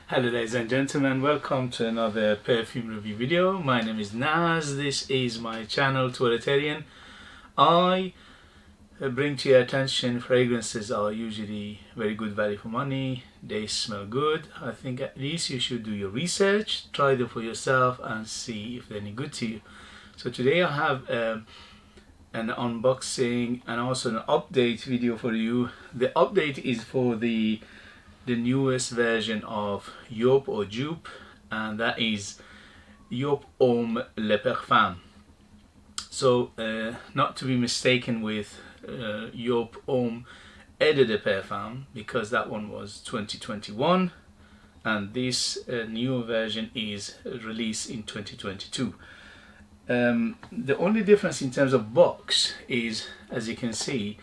Hello ladies and gentlemen, welcome to another perfume review video. My name is Naz, this is my channel Toiletterian. I bring to your attention fragrances are usually very good value for money, they smell good. I think at least you should do your research, try them for yourself and see if they're any good to you. So today I have an unboxing and also an update video for you. The update is for the newest version of JOOP or JOOP, and that is JOOP Homme le Parfum. So not to be mistaken with JOOP Homme Eau de Parfum, because that one was 2021 and this new version is released in 2022. The only difference in terms of box is, as you can see,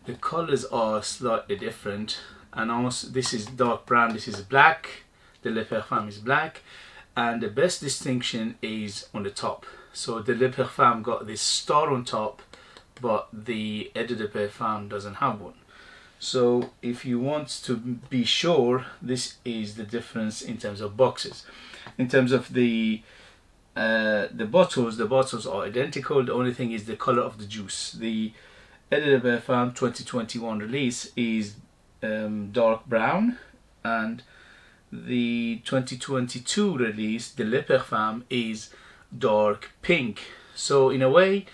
the colors are slightly different. And also this is dark brown, this is black, the Le Parfum is black, and the best distinction is on the top. So the Le Parfum got this star on top, but the Eau de Parfum doesn't have one. So if you want to be sure, this is the difference in terms of boxes. In terms of the bottles are identical. The only thing is the color of the juice. The Eau de Parfum 2021 release is dark brown, and the 2022 release, the Le Parfum, is dark pink. So in a way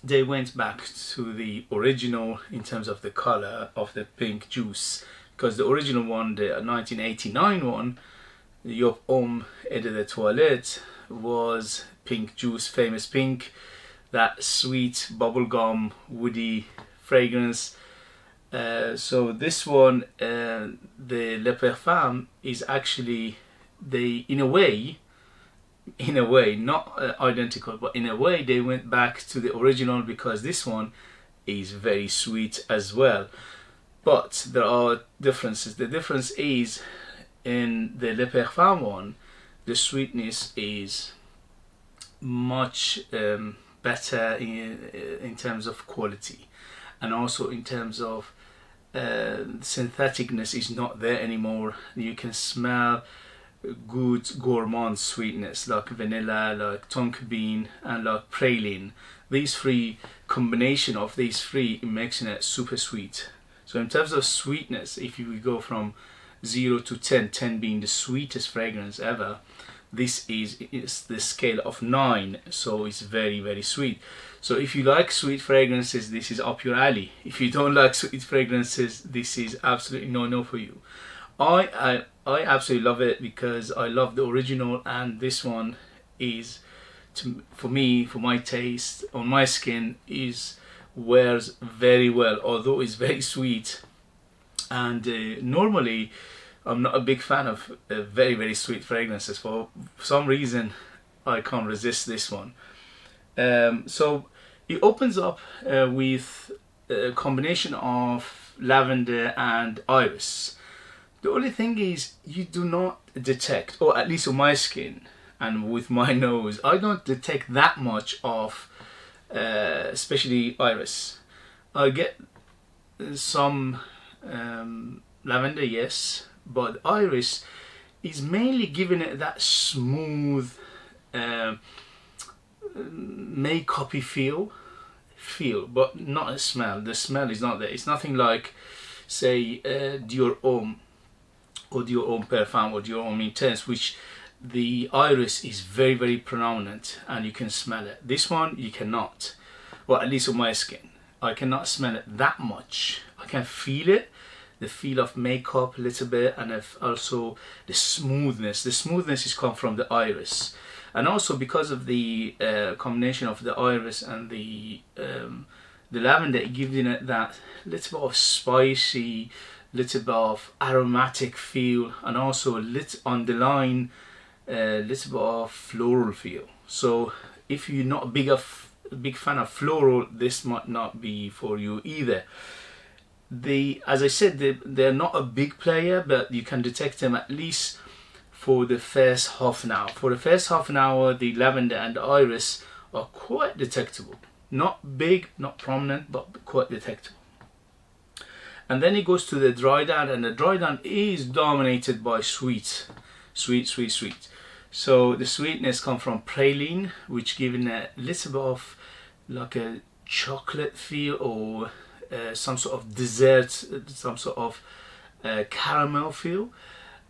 they went back to the original in terms of the color of the pink juice, because the original one, the 1989 one, the JOOP Homme Eau de Toilette, was pink juice, famous pink, that sweet bubblegum woody fragrance. So this one, the Le Parfum, is actually, they in a way not identical, but in a way they went back to the original, because this one is very sweet as well. But there are differences. The difference is in the Le Parfum one, the sweetness is much better in terms of quality, and also in terms of syntheticness is not there anymore. You can smell good gourmand sweetness like vanilla, like tonka bean and like praline. These three, combination of these three, makes it super sweet. So in terms of sweetness, if you go from 0 to 10, 10 being the sweetest fragrance ever, this is the scale of 9, so it's very sweet. So if you like sweet fragrances, this is up your alley. If you don't like sweet fragrances, this is absolutely no for you. I absolutely love it, because I love the original, and this one is, for me, for my taste, on my skin, wears very well, although it's very sweet. And normally I'm not a big fan of very sweet fragrances. For some reason I can't resist this one. So it opens up with a combination of lavender and iris. The only thing is, you do not detect, or at least on my skin and with my nose, I don't detect that much of especially iris. I get some lavender, yes, but iris is mainly giving it that smooth makeup-y feel, but not a smell. The smell is not there. It's nothing like, say, Dior Homme or Dior Homme Parfum or Dior Homme Intense, which the iris is very prominent and you can smell it. This one you cannot, well, at least on my skin I cannot smell it that much. I can feel it, the feel of makeup a little bit, and also the smoothness. The smoothness is come from the iris, and also because of the combination of the iris and the lavender, it gives it that little bit of spicy, little bit of aromatic feel, and also a little on the line, little bit of floral feel. So if you're not a big fan of floral, this might not be for you either. As I said, they're not a big player, but you can detect them at least for the first half an hour. For the first half an hour, the lavender and the iris are quite detectable. Not big, not prominent, but quite detectable. And then it goes to the dry down, and the dry down is dominated by sweet. So the sweetness comes from praline, which giving a little bit of like a chocolate feel, or some sort of dessert, some sort of caramel feel,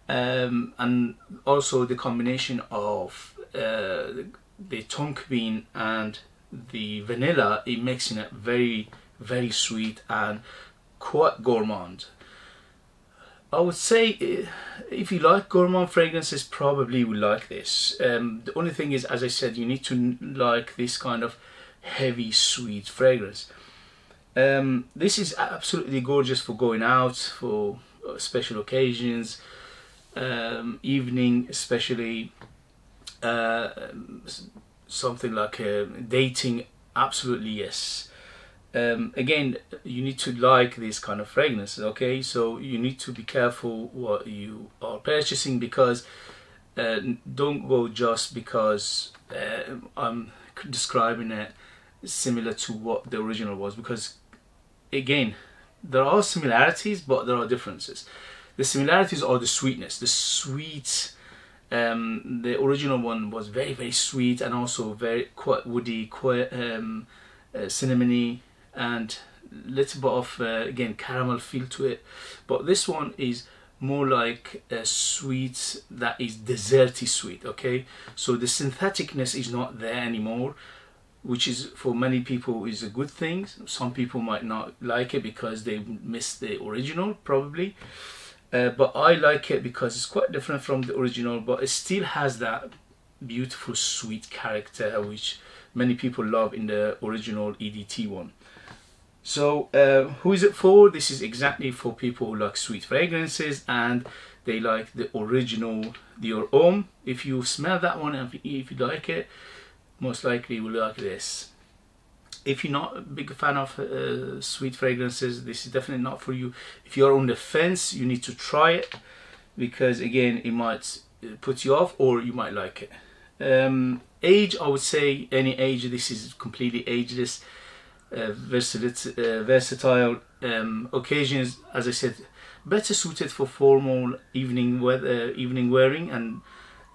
and also the combination of the tonka bean and the vanilla, it makes it very, very sweet and quite gourmand. I would say if you like gourmand fragrances, probably will like this. The only thing is, as I said, you need to like this kind of heavy sweet fragrance. This is absolutely gorgeous for going out, for special occasions, evening especially, something like dating, absolutely yes. Again, you need to like this kind of fragrances, okay? So you need to be careful what you are purchasing, because don't go just because I'm describing it similar to what the original was, because again, there are similarities but there are differences. The similarities are the sweetness, the sweet. The original one was very, very sweet, and also very quite woody, quite cinnamony, and little bit of again caramel feel to it. But this one is more like a sweet that is desserty sweet, okay? So the syntheticness is not there anymore, which is for many people is a good thing. Some people might not like it because they miss the original probably, but I like it because it's quite different from the original, but it still has that beautiful sweet character which many people love in the original EDT one. So who is it for? This is exactly for people who like sweet fragrances and they like the original Dior Homme. If you smell that one and if you like it, most likely you will like this. If you're not a big fan of sweet fragrances, this is definitely not for you. If you're on the fence, you need to try it, because again, it might put you off or you might like it. Age, I would say any age, this is completely ageless. Versatile occasions, as I said, better suited for formal evening wearing and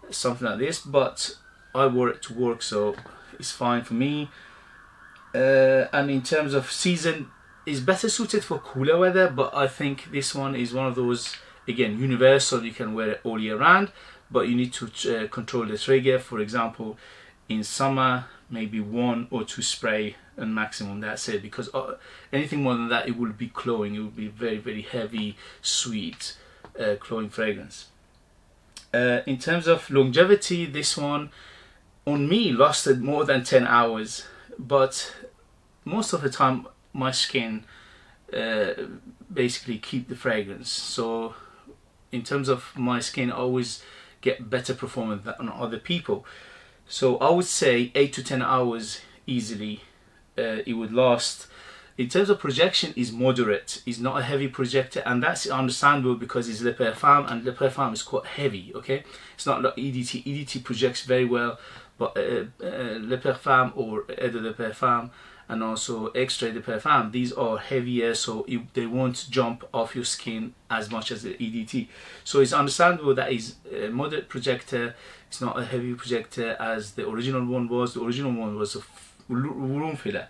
something like this, but I wore it to work, so it's fine for me. And in terms of season, it's better suited for cooler weather, but I think this one is one of those, again, universal. You can wear it all year round, but you need to control the trigger. For example, in summer, maybe 1 or 2 spray and maximum, that's it, because anything more than that, it will be cloying. It will be very, very heavy, sweet, cloying fragrance. In terms of longevity, this one on me lasted more than 10 hours, but most of the time my skin basically keep the fragrance. So in terms of my skin, I always get better performance than other people. So I would say 8 to 10 hours easily it would last. In terms of projection, is moderate, is not a heavy projector, and that's understandable because it's Le Parfum, and Le Parfum is quite heavy, okay? It's not like EDT. EDT projects very well, but Le Parfum or Eau de Parfum and also Extrait de Parfum, these are heavier, so they won't jump off your skin as much as the EDT. So it's understandable that it's a moderate projector. It's not a heavy projector as the original one was. The original one was a room filler.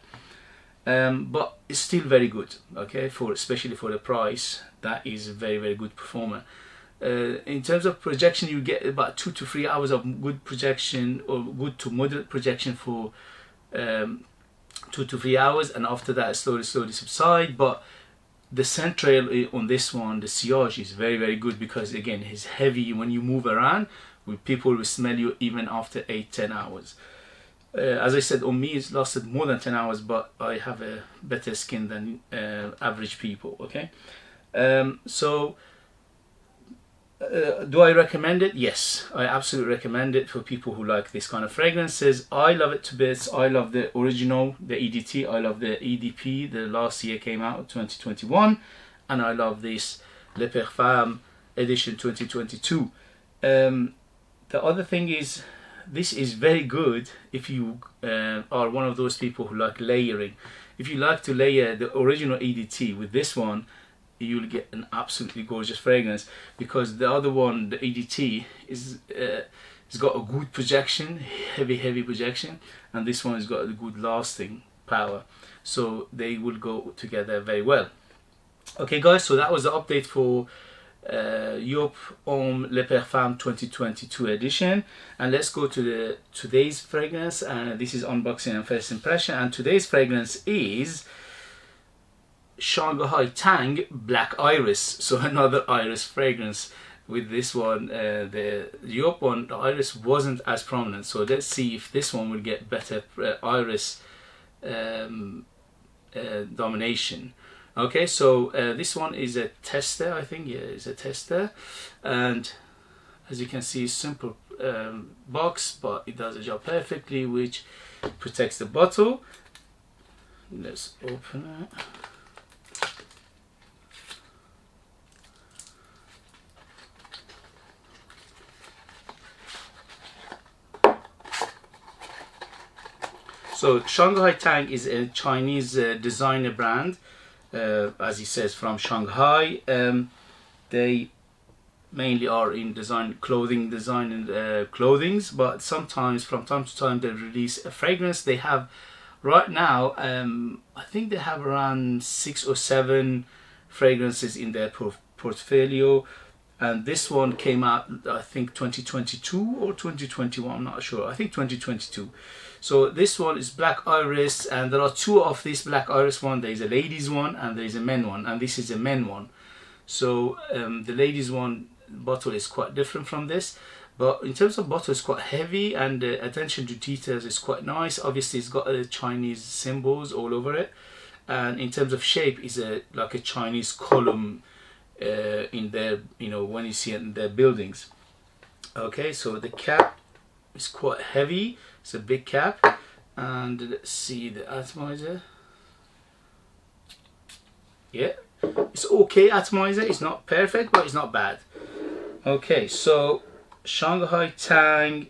But it's still very good, okay, especially for the price. That is a very, very good performer. In terms of projection, you get about 2 to 3 hours of good projection, or good to moderate projection for 2 to 3 hours, and after that it slowly subside. But the scent trail on this one, the sillage, is very, very good, because again, it's heavy. When you move around, people will smell you even after 8-10 hours. As I said, on me it's lasted more than 10 hours, but I have a better skin than average people, okay? Do I recommend it? Yes, I absolutely recommend it for people who like this kind of fragrances. I love it to bits. I love the original, the EDT. I love the EDP, the last year came out, 2021. And I love this Le Parfum edition 2022. The other thing is, this is very good if you are one of those people who like layering. If you like to layer the original EDT with this one, you'll get an absolutely gorgeous fragrance, because the other one, the EDT, is it's got a good projection, heavy projection, and this one has got a good lasting power, so they will go together very well. Okay guys, so that was the update for JOOP Homme Le Parfum 2022 edition, and let's go to today's fragrance, and this is unboxing and first impression, and today's fragrance is Shanghai Tang Black Iris. So another iris fragrance. With this one, the JOOP one, the iris wasn't as prominent, so let's see if this one will get better iris domination. Okay, so this one is a tester, I think. Yeah, it's a tester, and as you can see, simple box, but it does the job perfectly, which protects the bottle. Let's open it. So Shanghai Tang is a Chinese designer brand, as he says, from Shanghai. They mainly are in clothing design and clothings, but sometimes from time to time they release a fragrance. They have right now, I think they have around 6 or 7 fragrances in their portfolio, and this one came out, I think 2022 or 2021, I'm not sure, I think 2022. So this one is Black Iris, and there are 2 of this Black Iris one. There is a ladies one and there is a men one, and this is a men one. So the ladies one bottle is quite different from this, but in terms of bottle, it's quite heavy, and the attention to details is quite nice. Obviously it's got Chinese symbols all over it, and in terms of shape is like a Chinese column in their, you know, when you see it in their buildings. Okay, so the cap is quite heavy. It's a big cap, and let's see the atomizer. Yeah, it's okay atomizer. It's not perfect, but it's not bad. Okay, so Shanghai Tang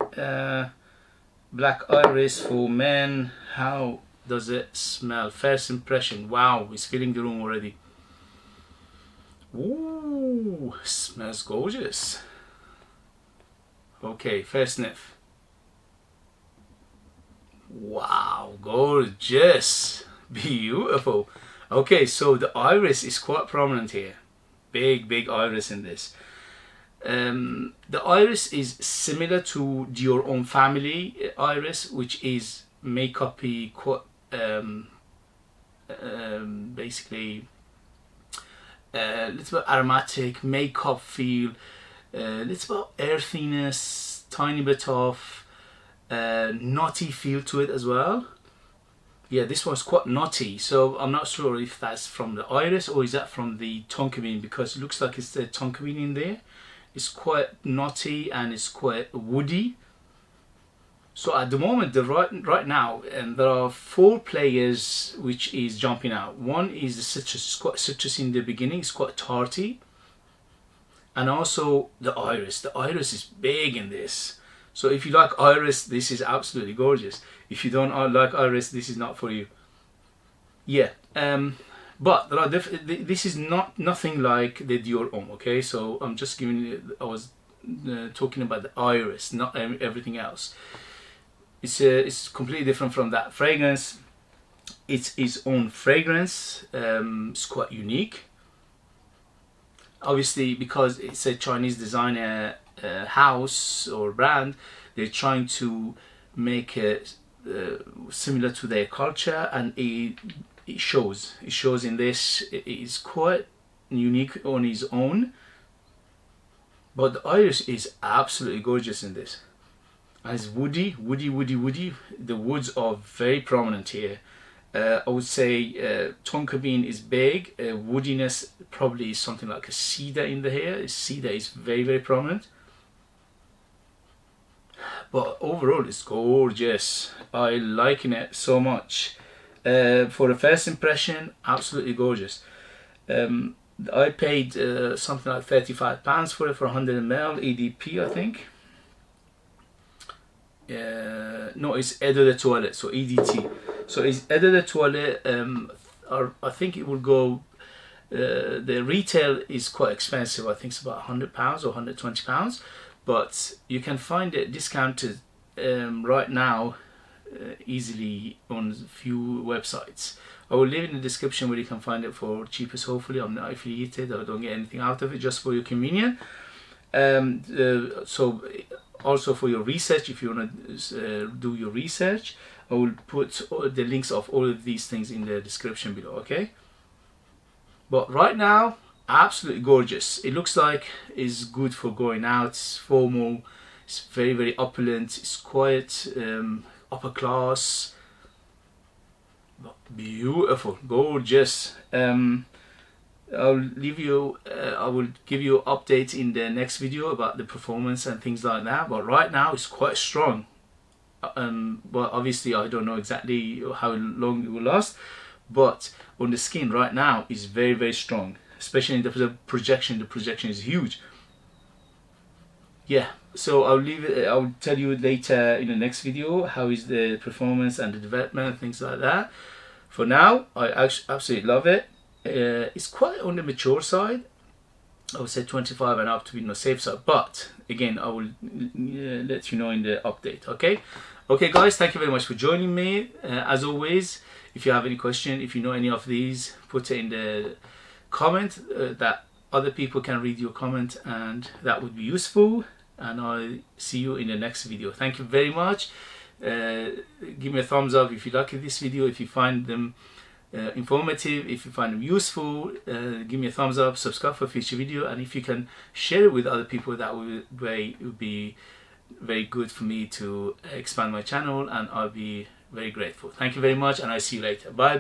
Black Iris for men. How does it smell? First impression. Wow, it's filling the room already. Ooh, smells gorgeous. Okay, first sniff. Wow, gorgeous, beautiful. Okay, so the iris is quite prominent here. Big iris in this. The iris is similar to your own family iris, which is makeup-y, quite basically little bit aromatic, makeup feel, little bit earthiness, tiny bit of nutty feel to it as well. Yeah, this one's quite nutty, so I'm not sure if that's from the iris or is that from the tonka bean, because it looks like it's the tonka bean in there. It's quite nutty and it's quite woody. So at the moment, right now, there are 4 players which is jumping out. One is the citrus. It's quite citrusy in the beginning. It's quite tarty, and also the iris. The iris is big in this. So if you like iris, this is absolutely gorgeous. If you don't like iris, this is not for you. Yeah, but there are this is nothing like the Dior Homme. Okay, so I'm just giving you. I was talking about the iris, not everything else. It's completely different from that fragrance. It's its own fragrance. It's quite unique. Obviously, because it's a Chinese designer house or brand, they're trying to make it similar to their culture, and it shows. It shows in this. It is quite unique on its own. But the iris is absolutely gorgeous in this. And it's woody. The woods are very prominent here. I would say tonka bean is big. Woodiness probably is something like a cedar in the hair. Cedar is very prominent. But overall, it's gorgeous. I liking it so much. For the first impression, absolutely gorgeous. I paid something like £35 for it for 100 ml EDP, I think. No, it's Eau de Toilette, so EDT. So it's Eau de Toilette. I think it will go the retail is quite expensive. I think it's about £100 or £120, but you can find it discounted right now easily on a few websites. I will leave it in the description where you can find it for cheapest. Hopefully I'm not affiliated, I don't get anything out of it, just for your convenience. So also for your research, if you want to do your research, I will put the links of all of these things in the description below, okay? But right now, absolutely gorgeous. It looks like it's good for going out. It's formal, it's very, very opulent, it's quite upper class, beautiful, gorgeous. I'll leave you, I will give you updates in the next video about the performance and things like that, but right now it's quite strong. But obviously I don't know exactly how long it will last, but on the skin right now is very, very strong, especially in the projection. The projection is huge. Yeah, so I'll leave it, I'll tell you later in the next video how is the performance and the development and things like that. For now, I absolutely love it. It's quite on the mature side. I would say 25 and up to be on the safe side, but again I will let you know in the update. Okay guys, thank you very much for joining me. As always, if you have any question, if you know any of these, put it in the comment that other people can read your comment, and that would be useful. And I'll see you in the next video. Thank you very much. Give me a thumbs up if you like this video, if you find them informative, if you find them useful. Give me a thumbs up, subscribe for future video, and if you can share it with other people, that would be very good for me to expand my channel, and I'll be very grateful. Thank you very much, and I'll see you later. Bye.